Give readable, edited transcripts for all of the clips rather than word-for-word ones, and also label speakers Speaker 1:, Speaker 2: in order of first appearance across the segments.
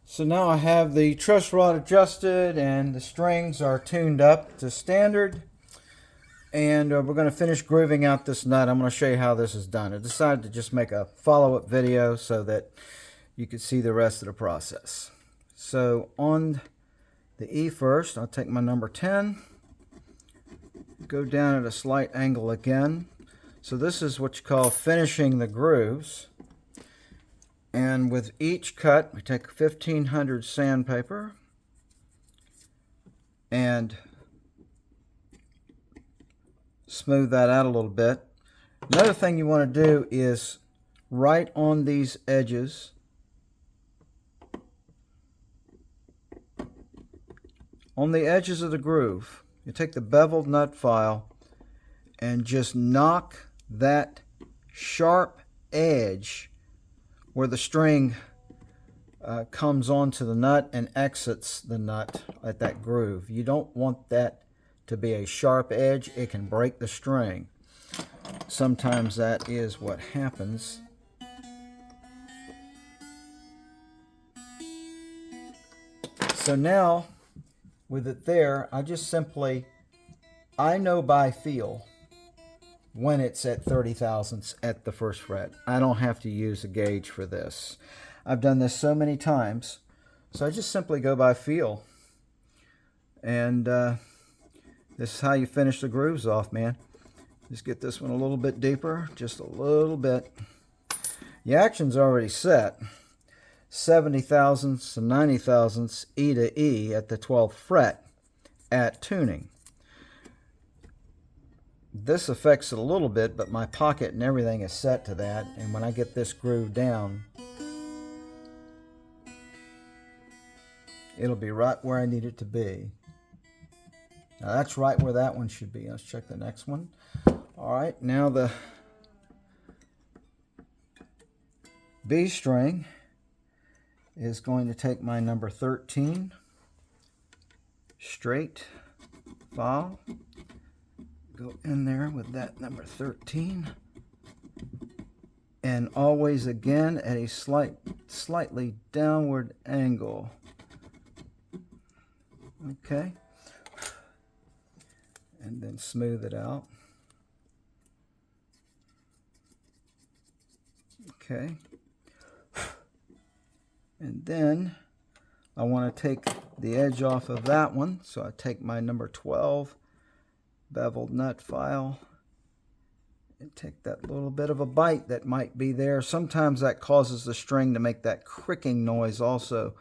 Speaker 1: So now I have the truss rod adjusted and the strings are tuned up to standard. And we're going to finish grooving out this nut. I'm going to show you how this is done. I decided to just make a follow-up video so that you could see the rest of the process. So on the E first, I'll take my number 10, go down at a slight angle again. So this is what you call finishing the grooves. And with each cut, we take 1500 sandpaper and smooth that out a little bit. Another thing you want to do is right on these edges, on the edges of the groove, you take the beveled nut file and just knock that sharp edge where the string comes onto the nut and exits the nut at that groove. You don't want that to be a sharp edge. It can break the string. Sometimes that is what happens. So now with it there, I know by feel when it's at 30 thousandths at the first fret. I don't have to use a gauge for this. I've done this so many times, so I just simply go by feel. And this is how you finish the grooves off, man. Just get this one a little bit deeper, just a little bit. The action's already set. 70 thousandths and 90 thousandths E to E at the 12th fret at tuning. This affects it a little bit, but my pocket and everything is set to that. And when I get this groove down, it'll be right where I need it to be. Now that's right where that one should be. Let's check the next one. All right, now the B string is going to take my number 13 straight file, go in there with that number 13, and always again at a slightly downward angle. Okay, and then smooth it out. Okay, and then I want to take the edge off of that one, so I take my number 12 beveled nut file and take that little bit of a bite that might be there. Sometimes that causes the string to make that cricking noise also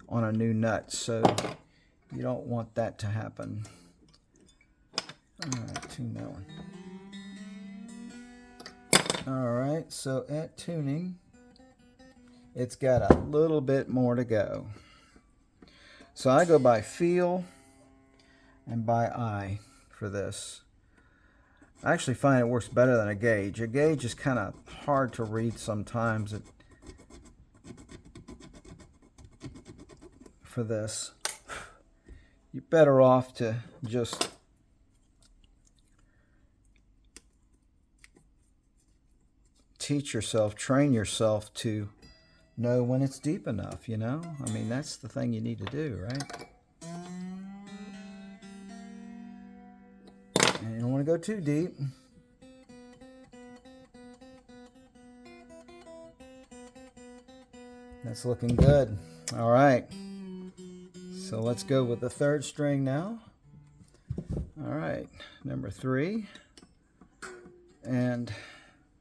Speaker 1: on a new nut, so you don't want that to happen. Alright, tune that one. Alright, so at tuning, it's got a little bit more to go. So I go by feel and by eye for this. I actually find it works better than a gauge. A gauge is kind of hard to read sometimes for this. You're better off to just teach yourself, train yourself to know when it's deep enough, you know? I mean, that's the thing you need to do, right? And you don't want to go too deep. That's looking good. All right. So let's go with the third string now. All right, number 3. And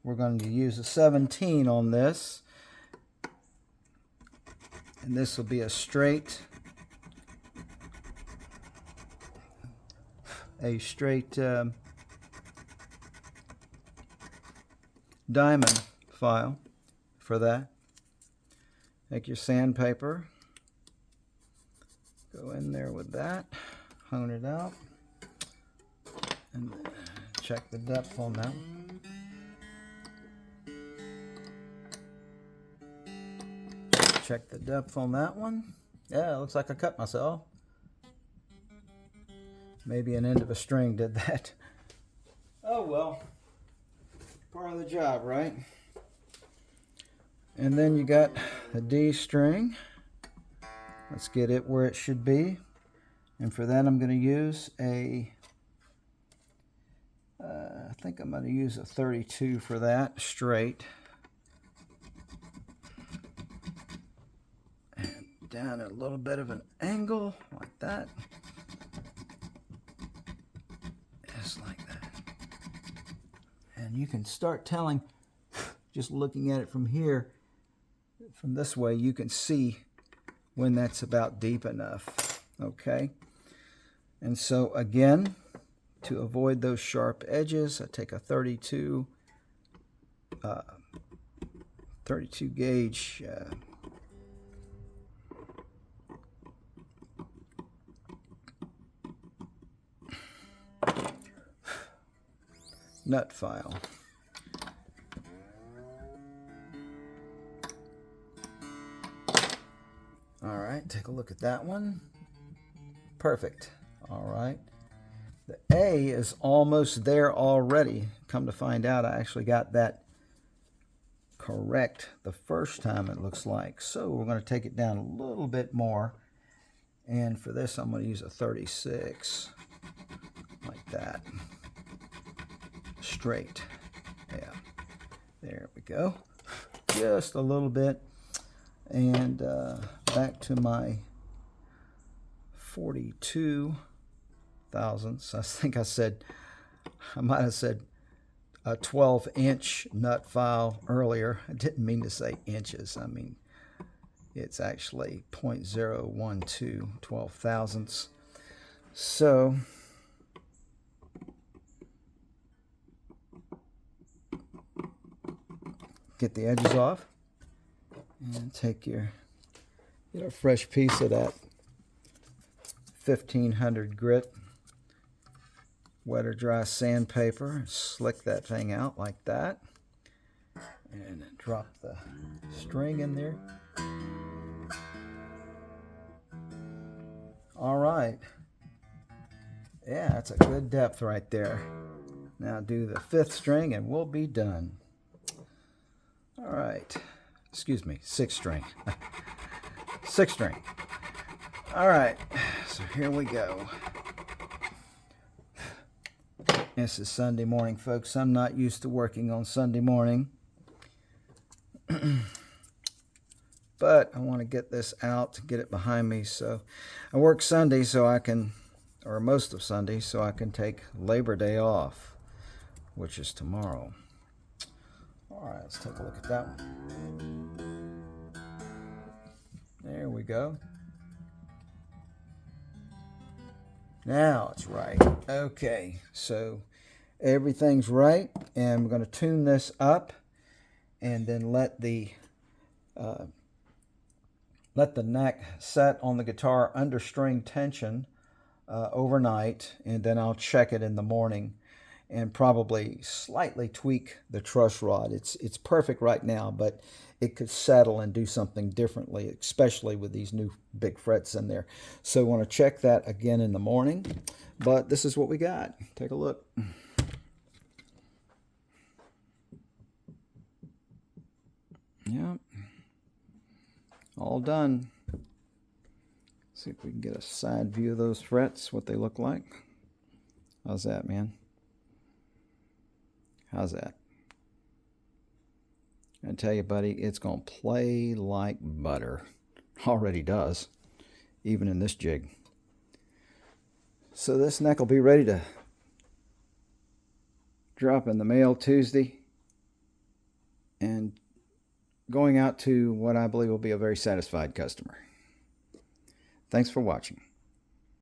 Speaker 1: we're going to use a 17 on this. And this will be a straight diamond file for that. Take your sandpaper, go in there with that, hone it out, and check the depth on that. Check the depth on that one. Yeah, it looks like I cut myself. Maybe an end of a string did that. Oh well, part of the job, right? And then you got a D string. Let's get it where it should be. And for that, I'm going to use I think I'm going to use a 32 for that, straight. And down at a little bit of an angle, like that. Just like that. And you can start telling, just looking at it from here, from this way, you can see when that's about deep enough. Okay. And so again, to avoid those sharp edges, I take a 32 gauge nut file. All right, take a look at that one. Perfect. All right. The A is almost there already. Come to find out, I actually got that correct the first time, it looks like. So we're going to take it down a little bit more. And for this, I'm going to use a 36. Like that. Straight. Yeah. There we go. Just a little bit. And back to my 42 thousandths. I think I might have said a 12-inch nut file earlier. I didn't mean to say inches. I mean, it's actually 0.012 12 thousandths. So get the edges off and get a fresh piece of that 1500 grit wet or dry sandpaper, slick that thing out like that, and drop the string in there. All right. Yeah, that's a good depth right there. Now do the 5th string and we'll be done. All right. Excuse me, 6th string. 6th string. All right, so here we go. This is Sunday morning, folks. I'm not used to working on Sunday morning. But I want to get this out, get it behind me. So I work Sunday so I can, or most of Sunday, so I can take Labor Day off, which is tomorrow. All right, let's take a look at that one. There we go. Now it's right. Okay, so everything's right, and we're going to tune this up and then let the neck set on the guitar under string tension overnight, and then I'll check it in the morning and probably slightly tweak the truss rod. It's perfect right now, but it could settle and do something differently, especially with these new big frets in there. So I want to check that again in the morning, but this is what we got. Take a look. Yep. All done. See if we can get a side view of those frets, what they look like. How's that, man? How's that? I tell you, buddy, it's going to play like butter. Already does, even in this jig. So this neck will be ready to drop in the mail Tuesday and going out to what I believe will be a very satisfied customer. Thanks for watching.